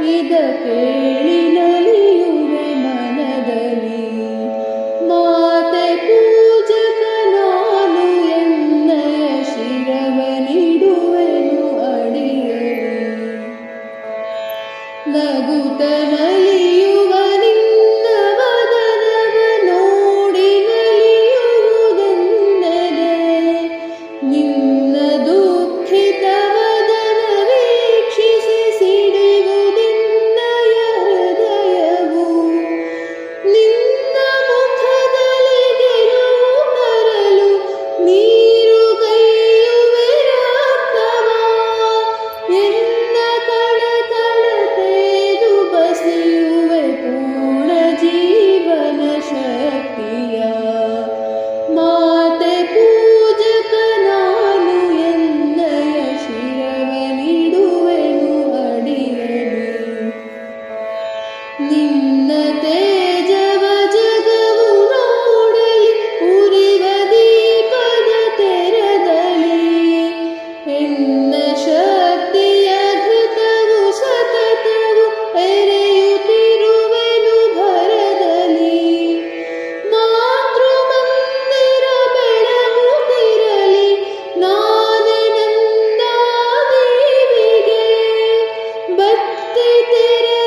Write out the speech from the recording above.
ಇದ ಕೇಳಿ ನಲಿಯುವೆ ಮನದಲ್ಲಿ. ಮಾತೆ ಪೂಜಕ ನಾನು ಎನ್ನಯ ಶಿರವನಿಡುವೆನು ಅಡಿಯಲಿ. ನಗುತ್ತ ನಲಿಯುವ ನಿನ್ನ ವದನವ ನೋಡಿ ನಲಿಯುವುದೆಂದರೆ, ನಿನ್ನ ದುಃಖಿತ ವದನ ವೀಕ್ಷಿಸಿ ಸಿಡಿಯುವುದೆನ್ನಯ ಹೃದಯವು. ನಿನ್ನ ಮುಖದಲ್ಲಿ ಗೆಲುವು ತರಲು ನೀರು ಕೈಯುವೆ ರಕ್ತವ. ಎನ್ನ ಕಳಕಳತೆದು ಬಸಿಯುವೆ ಪೂರ್ಣ ಜೀವನ ಶಕ್ತಿಯ. ಮಾತೆ ಪೂಜಕ ನಾನು ಎನ್ನಯ ಶಿರವನಿಡುವೆನು ಅಡಿಯಲಿ. ನಿನ್ನ ತೇಜವ ಜಗವು ನೋಡಲಿ ಉರಿವ ದೀಪದ ತೆರದಲ್ಲಿ. ಎನ್ನ ಶಕ್ತಿಯ ಘೃತವು ಸತತವು ಎರೆಯುತ್ತಿರುವೆನು ಭರದಲ್ಲಿ. ಮಾತೃ ಮಂದಿರ ಬೆಳಗುತ್ತಿರಲಿ ನಾನೆನಂದ ದೇವಿಗೆ. ಭಕ್ತಿ ತೆರೆ